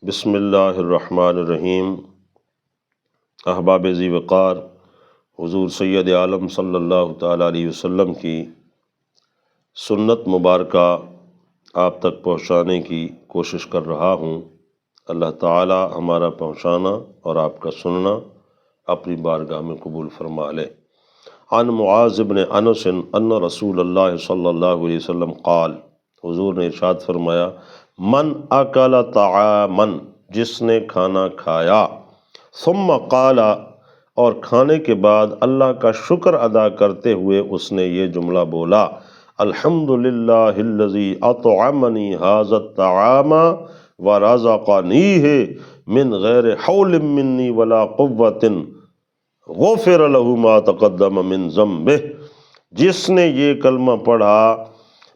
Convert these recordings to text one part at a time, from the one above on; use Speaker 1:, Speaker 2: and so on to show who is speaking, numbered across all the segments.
Speaker 1: بسم اللہ الرحمن الرحیم۔ احباب ذی وقار، حضور سید عالم صلی اللہ تعالیٰ علیہ وسلم کی سنت مبارکہ آپ تک پہنچانے کی کوشش کر رہا ہوں۔ اللہ تعالیٰ ہمارا پہنچانا اور آپ کا سننا اپنی بارگاہ میں قبول فرما لے۔ عن معاذ بن انس ان رسول اللہ صلی اللہ علیہ وسلم قال، حضور نے ارشاد فرمایا، من اکل طعاما، جس نے کھانا کھایا، ثم قال، اور کھانے کے بعد اللہ کا شکر ادا کرتے ہوئے اس نے یہ جملہ بولا، الحمدللہ الذی اطعمنی ھذا الطعام ورزقنیہ من غیر حول منی ولا قوۃ غفر لہ ما تقدم من ذنبہ۔ جس نے یہ کلمہ پڑھا،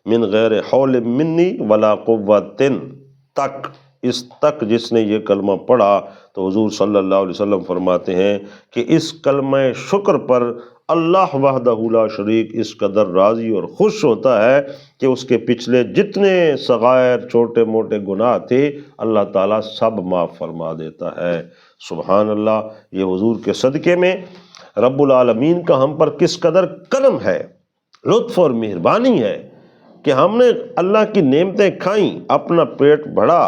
Speaker 1: من غیر حول منی ولا قوۃ تک، اس تک جس نے یہ کلمہ پڑھا، تو حضور صلی اللہ علیہ وسلم فرماتے ہیں کہ اس کلمہ شکر پر اللہ وحدہ لا شریک اس قدر راضی اور خوش ہوتا ہے کہ اس کے پچھلے جتنے صغائر چھوٹے موٹے گناہ تھے اللہ تعالیٰ سب معاف فرما دیتا ہے۔ سبحان اللہ، یہ حضور کے صدقے میں رب العالمین کا ہم پر کس قدر کرم ہے، لطف اور مہربانی ہے کہ ہم نے اللہ کی نعمتیں کھائیں، اپنا پیٹ بھرا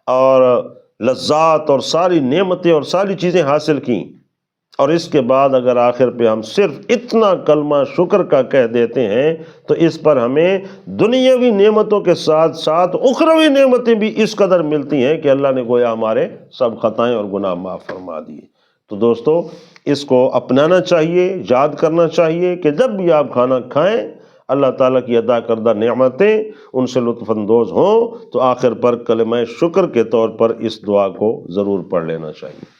Speaker 1: اور لذات اور ساری نعمتیں اور ساری چیزیں حاصل کیں، اور اس کے بعد اگر آخر پہ ہم صرف اتنا کلمہ شکر کا کہہ دیتے ہیں تو اس پر ہمیں دنیاوی نعمتوں کے ساتھ ساتھ اخروی نعمتیں بھی اس قدر ملتی ہیں کہ اللہ نے گویا ہمارے سب خطائیں اور گناہ معاف فرما دیے۔ تو دوستو، اس کو اپنانا چاہیے، یاد کرنا چاہیے کہ جب بھی آپ کھانا کھائیں، اللہ تعالیٰ کی عطا کردہ نعمتیں ان سے لطف اندوز ہوں تو آخر پر کلمہ شکر کے طور پر اس دعا کو ضرور پڑھ لینا چاہیے۔